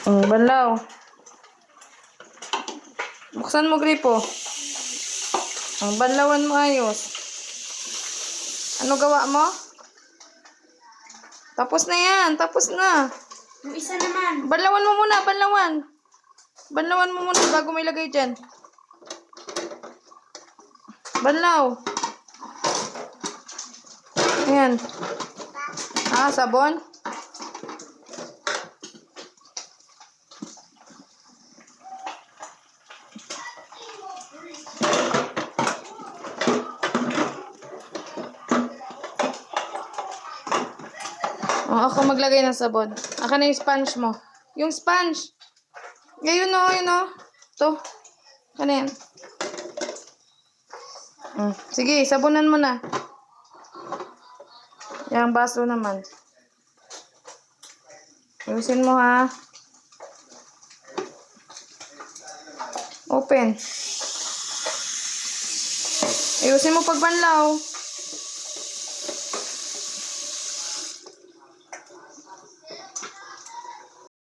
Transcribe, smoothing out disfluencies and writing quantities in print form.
Banlaw. Buksan mo gripo. Banlawan mo ayos. Ano gawa mo? Tapos na yan. Tapos na. Yung isa naman. Banlawan mo muna. Banlawan. Banlawan mo muna bago may lagay dyan. Banlaw. Ayan. Sabon. Ako maglagay ng sabon. Aka na yung sponge mo. Yung sponge. Ngayon o, yun o. Ito. Ano yan? Sige, sabunan mo na. Yung baso naman. Ayusin mo ha. Open. Ayusin mo pagbanlaw.